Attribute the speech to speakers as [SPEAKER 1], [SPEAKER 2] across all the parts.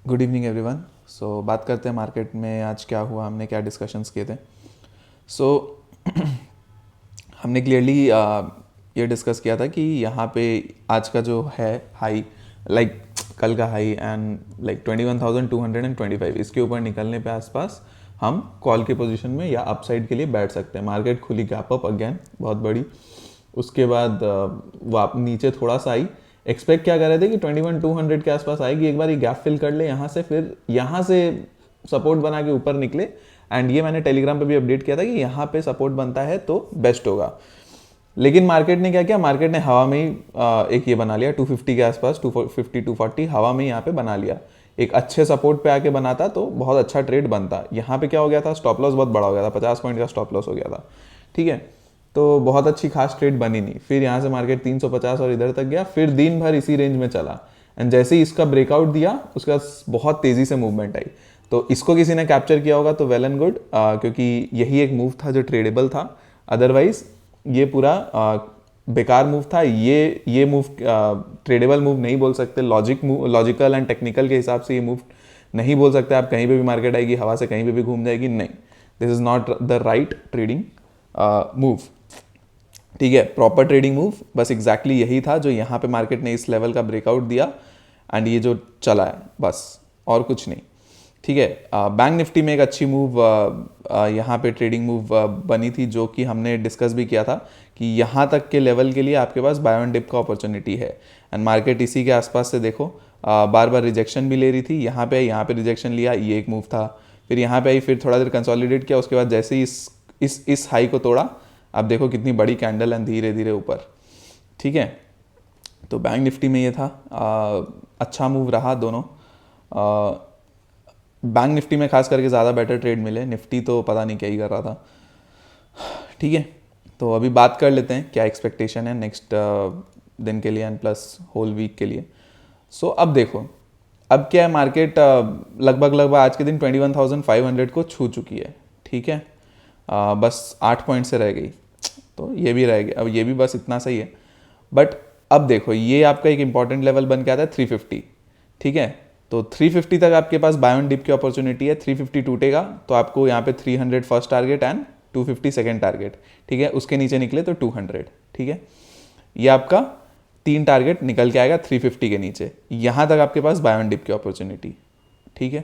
[SPEAKER 1] Good evening everyone. बात करते हैं मार्केट में आज क्या हुआ, हमने क्या डिस्कशंस किए थे। सो हमने क्लियरली ये डिस्कस किया था कि यहाँ पे आज का जो है हाई, लाइक कल का हाई एंड लाइक 21,225, इसके ऊपर निकलने पे आसपास हम कॉल के पोजीशन में या अपसाइड के लिए बैठ सकते हैं। मार्केट खुली गैप अप अगेन बहुत बड़ी, उसके बाद वो नीचे थोड़ा सा आई। एक्सपेक्ट क्या कर रहे थे कि 21,200 के आसपास आएगी, एक बार ये गैप फिल कर ले यहाँ से, फिर यहाँ से सपोर्ट बना के ऊपर निकले। एंड ये मैंने टेलीग्राम पे भी अपडेट किया था कि यहाँ पे सपोर्ट बनता है तो बेस्ट होगा। लेकिन मार्केट ने क्या किया, मार्केट ने हवा में ही एक ये बना लिया 250 के आसपास, 250 240 हवा में ही यहाँ पे बना लिया। एक अच्छे सपोर्ट पे आके बनाता तो बहुत अच्छा ट्रेड बनता। यहाँ पे क्या हो गया था, स्टॉप लॉस बहुत बड़ा हो गया था, 50 पॉइंट का स्टॉप लॉस हो गया था। ठीक है, तो बहुत अच्छी खास ट्रेड बनी नहीं। फिर यहाँ से मार्केट 350 और इधर तक गया, फिर दिन भर इसी रेंज में चला। एंड जैसे ही इसका ब्रेकआउट दिया उसके बाद बहुत तेजी से मूवमेंट आई। तो इसको किसी ने कैप्चर किया होगा तो वेल एंड गुड, क्योंकि यही एक मूव था जो ट्रेडेबल था। अदरवाइज ये पूरा बेकार मूव था। ये मूव ट्रेडेबल मूव नहीं बोल सकते, लॉजिकल एंड टेक्निकल के हिसाब से ये मूव नहीं बोल सकते। आप कहीं पे भी मार्केट आएगी हवा से कहीं पे भी घूम जाएगी, नहीं, this is not the right trading move. ठीक है, प्रॉपर ट्रेडिंग मूव बस एग्जैक्टली यही था जो यहाँ पे मार्केट ने इस लेवल का ब्रेकआउट दिया एंड ये जो चला है, बस और कुछ नहीं। ठीक है, बैंक निफ्टी में एक अच्छी मूव यहाँ पे ट्रेडिंग मूव बनी थी, जो कि हमने डिस्कस भी किया था कि यहाँ तक के लेवल के लिए आपके पास बाय ऑन डिप का अपॉर्चुनिटी है। एंड मार्केट इसी के आसपास से देखो बार बार रिजेक्शन भी ले रही थी। यहाँ पे रिजेक्शन लिया, ये एक मूव था। फिर यहाँ पे आई, फिर थोड़ा देर कंसोलिडेट किया, उसके बाद जैसे ही इस हाई को तोड़ा, आप देखो कितनी बड़ी कैंडल एंड धीरे धीरे ऊपर। ठीक है, तो बैंक निफ्टी में ये था, अच्छा मूव रहा दोनों। बैंक निफ्टी में खास करके ज़्यादा बेटर ट्रेड मिले, निफ्टी तो पता नहीं क्या ही कर रहा था। ठीक है, तो अभी बात कर लेते हैं क्या एक्सपेक्टेशन है नेक्स्ट दिन के लिए एंड प्लस होल वीक के लिए। अब देखो, अब क्या है, मार्केट लगभग आज के दिन 21,500 को छू चुकी है। ठीक है, बस 8 पॉइंट से रह गई, तो ये भी रह गया, अब ये भी बस इतना सही है। बट अब देखो, ये आपका एक इंपॉर्टेंट लेवल बन के आता है 350। ठीक है, तो 350 तक आपके पास बाय ऑन डिप की अपॉर्चुनिटी है। 350 टूटेगा तो आपको यहाँ पे 300 first target and 250 second target. ठीक है, उसके नीचे निकले तो 200। ठीक है, ये आपका 3 टारगेट निकल के आएगा 350 के नीचे। यहाँ तक आपके पास बाय ऑन डिप की अपॉर्चुनिटी। ठीक है,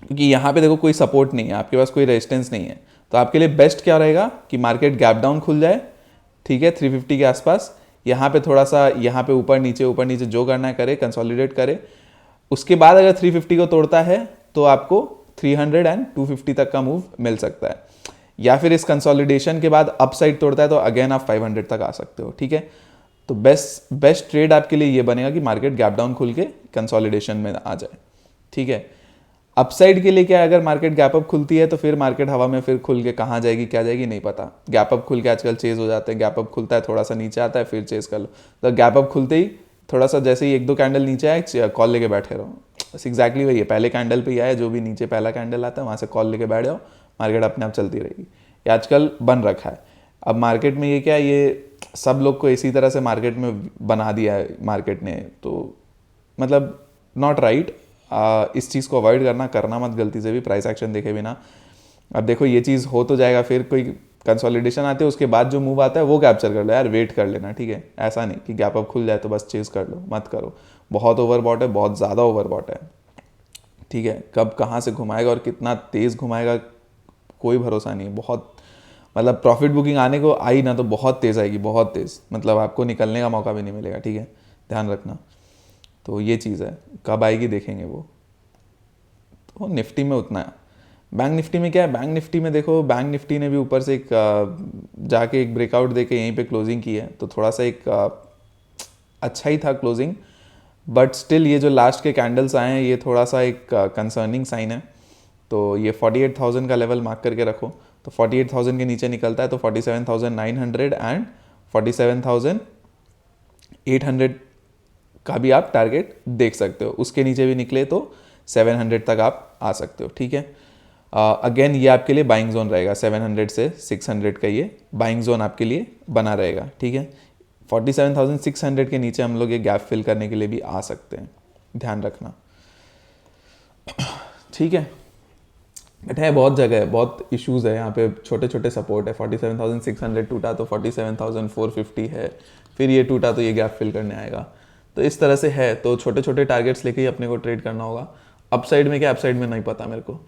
[SPEAKER 1] क्योंकि यहाँ पे देखो कोई सपोर्ट नहीं है, आपके पास कोई रेजिस्टेंस नहीं है, तो आपके लिए बेस्ट क्या रहेगा कि मार्केट गैप डाउन खुल जाए। ठीक है, 350 के आसपास, यहाँ पे थोड़ा सा, यहाँ पे ऊपर नीचे जो करना है करे, कंसोलिडेट करे। उसके बाद अगर 350 को तोड़ता है तो आपको 300 एंड 250 तक का मूव मिल सकता है, या फिर इस कंसोलिडेशन के बाद अपसाइड तोड़ता है तो अगेन आप 500 तक आ सकते हो। ठीक है, तो बेस्ट ट्रेड आपके लिए ये बनेगा कि मार्केट गैप डाउन खुल के कंसोलिडेशन में आ जाए। ठीक है, अपसाइड के लिए क्या है, अगर मार्केट गैप अप खुलती है तो फिर मार्केट हवा में फिर खुल के कहाँ जाएगी क्या जाएगी नहीं पता। गैप अप खुल के आजकल चेज हो जाते हैं, गैप अप खुलता है थोड़ा सा नीचे आता है फिर चेज कर लो। तो गैप अप खुलते ही थोड़ा सा जैसे ही 1-2 कैंडल नीचे आए, कॉल लेके बैठे रहो। बस एग्जैक्टली वही है, पहले कैंडल पे ही आए, जो भी नीचे पहला कैंडल आता है वहाँ से कॉल लेके बैठ जाओ, मार्केट अपने आप चलती रहेगी। ये आजकल बन रखा है। अब मार्केट में ये क्या है, ये सब लोग को इसी तरह से मार्केट में बना दिया है मार्केट ने, तो मतलब नॉट राइट। इस चीज़ को अवॉइड करना मत गलती से भी, प्राइस एक्शन देखे बिना। अब देखो ये चीज़ हो तो जाएगा, फिर कोई कंसोलिडेशन आती है उसके बाद जो मूव आता है वो कैप्चर कर लो यार, वेट कर लेना। ठीक है, ऐसा नहीं कि गैप अप खुल जाए तो बस चेज कर लो, मत करो। बहुत ओवरबॉट है, बहुत ज़्यादा ओवरबॉट है। ठीक है, कब कहाँ से घुमाएगा और कितना तेज़ घुमाएगा कोई भरोसा नहीं है। बहुत मतलब प्रॉफिट बुकिंग आने को आई ना तो बहुत तेज़ आएगी, बहुत तेज़, मतलब आपको निकलने का मौका भी नहीं मिलेगा। ठीक है, ध्यान रखना। तो ये चीज़ है, कब आएगी देखेंगे वो। तो निफ्टी में उतना है। बैंक निफ्टी में क्या है, बैंक निफ्टी में देखो, बैंक निफ्टी ने भी ऊपर से एक जाके एक ब्रेकआउट देके यहीं पे क्लोजिंग की है, तो थोड़ा सा एक अच्छा ही था क्लोजिंग। बट स्टिल ये जो लास्ट के कैंडल्स आए हैं ये थोड़ा सा एक कंसर्निंग साइन है। तो ये 48,000 का लेवल मार्क करके रखो। तो 48,000 के नीचे निकलता है तो 47,900 एंड 47,800 का भी आप टारगेट देख सकते हो। उसके नीचे भी निकले तो 700 तक आप आ सकते हो। ठीक है, अगेन ये आपके लिए बाइंग जोन रहेगा, 700 से 600 का ये बाइंग जोन आपके लिए बना रहेगा। ठीक है, 47,600 के नीचे हम लोग ये गैप फिल करने के लिए भी आ सकते हैं, ध्यान रखना। ठीक है, बट है बहुत जगह है, बहुत इश्यूज है यहाँ पे, छोटे छोटे सपोर्ट है। 47,600 टूटा तो 47,450 है, फिर ये टूटा तो ये गैप फिल करने आएगा। तो इस तरह से है, तो छोटे छोटे टारगेट्स लेके ही अपने को ट्रेड करना होगा। अप साइड में क्या, अप साइड में नहीं पता मेरे को,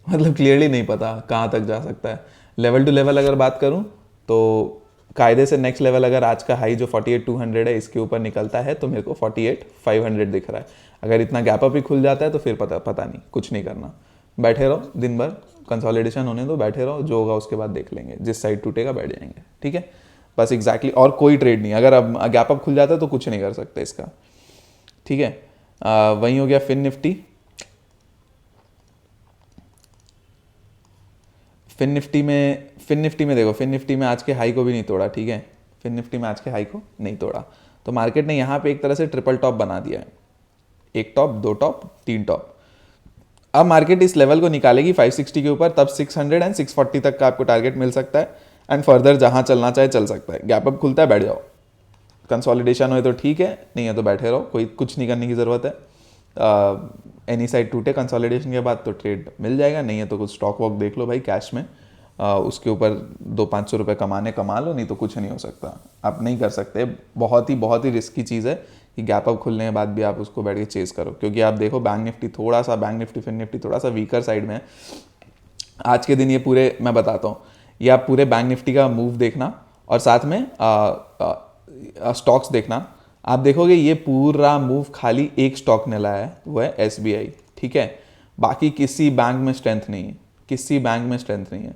[SPEAKER 1] मतलब क्लियरली नहीं पता कहाँ तक जा सकता है। लेवल टू लेवल अगर बात करूँ तो कायदे से नेक्स्ट लेवल अगर आज का हाई जो 48,200 है इसके ऊपर निकलता है तो मेरे को 48,500 दिख रहा है। अगर इतना गैप अप ही खुल जाता है तो फिर पता नहीं, कुछ नहीं करना, बैठे रहो दिन भर, कंसोलिडेशन होने दो, बैठे रहो, जो होगा उसके बाद देख लेंगे, जिस साइड टूटेगा बैठ जाएंगे। ठीक है, बस एग्जैक्टली और कोई ट्रेड नहीं, अगर अब गैप अप खुल जाता है तो कुछ नहीं कर सकते इसका। ठीक है, वही हो गया फिन निफ्टी। फिन निफ्टी में देखो, फिन निफ्टी में आज के हाई को भी नहीं तोड़ा। ठीक है, फिन निफ्टी में आज के हाई को नहीं तोड़ा, तो मार्केट ने यहाँ पे एक तरह से ट्रिपल टॉप बना दिया है, एक टॉप, दो टॉप, तीन टॉप। अब मार्केट इस लेवल को निकालेगी 560 के ऊपर, तब 600 एंड 640 तक का आपको टारगेट मिल सकता है, एंड फर्दर जहाँ चलना चाहे चल सकता है। गैप अप खुलता है बैठ जाओ, कंसोलिडेशन हो तो ठीक है, नहीं है तो बैठे रहो, कोई कुछ नहीं करने की ज़रूरत है। एनी साइड टूटे कंसोलिडेशन के बाद तो ट्रेड मिल जाएगा, नहीं है तो कुछ स्टॉक वॉक देख लो भाई कैश में, उसके ऊपर 200-500 रुपये कमा लो, नहीं तो कुछ नहीं हो सकता, आप नहीं कर सकते। बहुत ही रिस्की चीज़ है कि गैप अप खुलने के बाद भी आप उसको बैठ के चेज़ करो, क्योंकि आप देखो बैंक निफ्टी फिन निफ्टी थोड़ा सा वीकर साइड में है आज के दिन। ये पूरे मैं बताता हूँ, ये आप पूरे बैंक निफ्टी का मूव देखना और साथ में स्टॉक्स देखना, आप देखोगे ये पूरा मूव खाली एक स्टॉक ने लाया है, वो है SBI। ठीक है, बाकी किसी बैंक में स्ट्रेंथ नहीं है, किसी बैंक में स्ट्रेंथ नहीं है।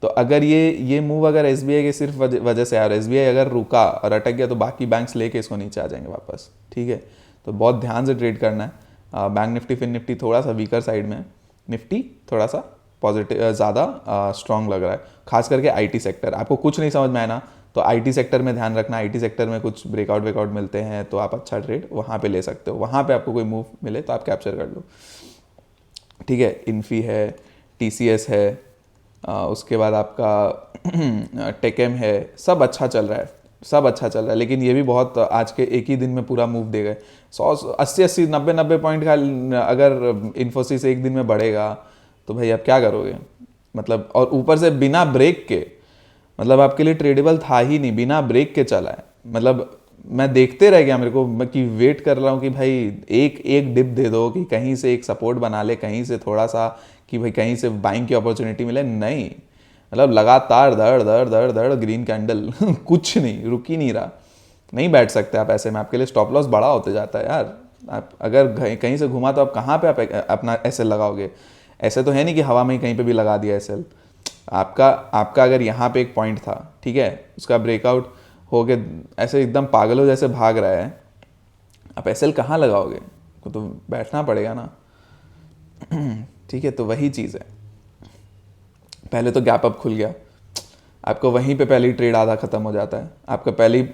[SPEAKER 1] तो अगर ये मूव अगर SBI के सिर्फ वजह से, और SBI अगर रुका और अटक गया तो बाकी बैंक्स लेके इसको नीचे आ जाएंगे वापस। ठीक है, तो बहुत ध्यान से ट्रेड करना है। बैंक निफ्टी फिन निफ्टी थोड़ा सा वीकर साइड में है, निफ्टी थोड़ा सा पॉजिटिव ज़्यादा स्ट्रॉन्ग लग रहा है, खास करके IT सेक्टर। आपको कुछ नहीं समझ में आया ना तो IT सेक्टर में ध्यान रखना, IT सेक्टर में कुछ ब्रेकआउट मिलते हैं तो आप अच्छा ट्रेड वहाँ पे ले सकते हो, वहाँ पे आपको कोई मूव मिले तो आप कैप्चर कर लो। ठीक है, इन्फी है, TCS है, उसके बाद आपका टेकेम है, सब अच्छा चल रहा है, लेकिन ये भी बहुत आज के एक ही दिन में पूरा मूव दे गए। 100 80 90 पॉइंट का अगर इन्फोसिस एक दिन में बढ़ेगा तो भाई आप क्या करोगे, मतलब, और ऊपर से बिना ब्रेक के, मतलब आपके लिए ट्रेडेबल था ही नहीं, बिना ब्रेक के चला है। मतलब मैं देखते रह गया, मेरे को मैं कि वेट कर रहा हूँ कि भाई एक डिप दे दो, कि कहीं से एक सपोर्ट बना ले, कहीं से थोड़ा सा कि भाई कहीं से बाइंग की अपॉर्चुनिटी मिले। नहीं, मतलब लगातार दर ग्रीन कैंडल कुछ नहीं, रुक ही नहीं रहा। नहीं बैठ सकते आप ऐसे में, आपके लिए स्टॉप लॉस बड़ा होते जाता है यार। आप अगर कहीं से घुमा तो आप कहाँ पे आप अपना SL लगाओगे? ऐसे तो है नहीं कि हवा में ही कहीं पे भी लगा दिया SL। आपका अगर यहाँ पे एक पॉइंट था, ठीक है, उसका ब्रेकआउट हो के ऐसे एकदम पागलों जैसे भाग रहा है, आप SL कहाँ लगाओगे? तो बैठना पड़ेगा ना। ठीक है, तो वही चीज़ है, पहले तो गैप अप खुल गया, आपको वहीं पे पहले ही ट्रेड आधा खत्म हो जाता है। आपका पहले ही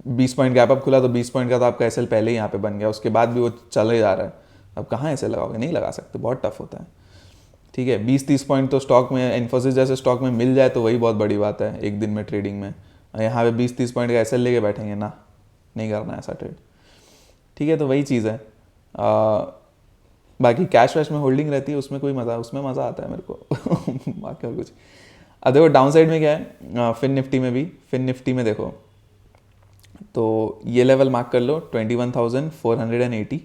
[SPEAKER 1] 20 पॉइंट गैप अप खुला तो 20 पॉइंट का तो आपका SL पहले ही यहाँ पे बन गया, उसके बाद भी वो चले जा रहा है, अब कहाँ SL लगाओगे? नहीं लगा सकते, बहुत टफ होता है। ठीक है, 20-30 पॉइंट तो स्टॉक में, इन्फोसिस जैसे स्टॉक में मिल जाए तो वही बहुत बड़ी बात है एक दिन में ट्रेडिंग में। यहाँ पे 20-30 पॉइंट का SL लेके बैठेंगे ना, नहीं करना ऐसा ट्रेड। ठीक है, तो वही चीज़ है। बाकी कैश वैश में होल्डिंग रहती है, उसमें मज़ा आता है मेरे को। बाकी और कुछ। अब देखो डाउन साइड में क्या है, फिन निफ्टी में देखो, तो ये लेवल मार्क कर लो 21,480।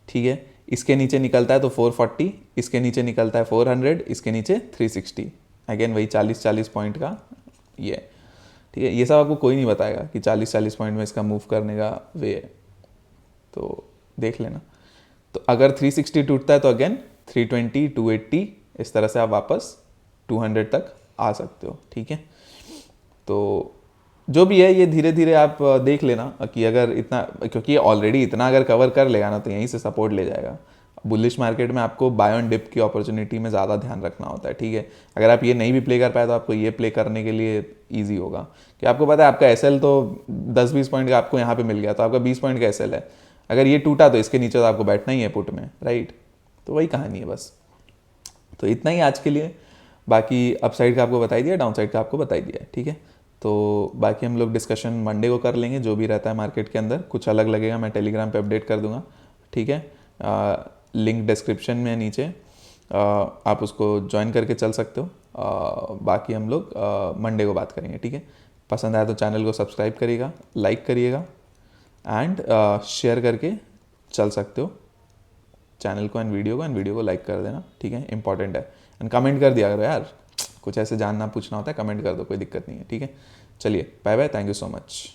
[SPEAKER 1] ठीक है, इसके नीचे निकलता है तो 440, इसके नीचे निकलता है 400, इसके नीचे 360, अगेन वही 40 पॉइंट का ये। ठीक है, ये सब आपको कोई नहीं बताएगा कि 40 पॉइंट में इसका मूव करने का वे है, तो देख लेना। तो अगर 360 टूटता है तो अगेन 320, 280, इस तरह से आप वापस 200 तक आ सकते हो। ठीक है, तो जो भी है ये धीरे धीरे आप देख लेना कि अगर इतना, क्योंकि ऑलरेडी इतना अगर कवर कर लेगा ना तो यहीं से सपोर्ट ले जाएगा। बुलिश मार्केट में आपको बाय ऑन डिप की अपॉर्चुनिटी में ज़्यादा ध्यान रखना होता है। ठीक है, अगर आप ये नहीं भी प्ले कर पाए तो आपको ये प्ले करने के लिए ईजी होगा कि आपको पता है आपका SL तो 10-20 पॉइंट का आपको यहाँ पे मिल गया, तो आपका 20 पॉइंट का SL है, अगर ये टूटा तो इसके नीचे तो आपको बैठना ही है पुट में, राइट? तो वही कहानी है बस। तो इतना ही आज के लिए, बाकी अपसाइड का आपको बताई दिया, डाउन साइड का आपको बताई दिया है। ठीक है, तो बाकी हम लोग डिस्कशन मंडे को कर लेंगे, जो भी रहता है मार्केट के अंदर, कुछ अलग लगेगा मैं टेलीग्राम पे अपडेट कर दूंगा। ठीक है, लिंक डिस्क्रिप्शन में है नीचे, आप उसको ज्वाइन करके चल सकते हो। बाकी हम लोग मंडे को बात करेंगे, ठीक है। पसंद आया तो चैनल को सब्सक्राइब करिएगा, लाइक करिएगा एंड शेयर करके चल सकते हो चैनल को एंड वीडियो को लाइक कर देना, ठीक है, इंपॉर्टेंट है। एंड कमेंट कर दिया करो यार, कुछ ऐसे जानना पूछना होता है कमेंट कर दो, कोई दिक्कत नहीं है, ठीक है। चलिए bye bye, thank you so much.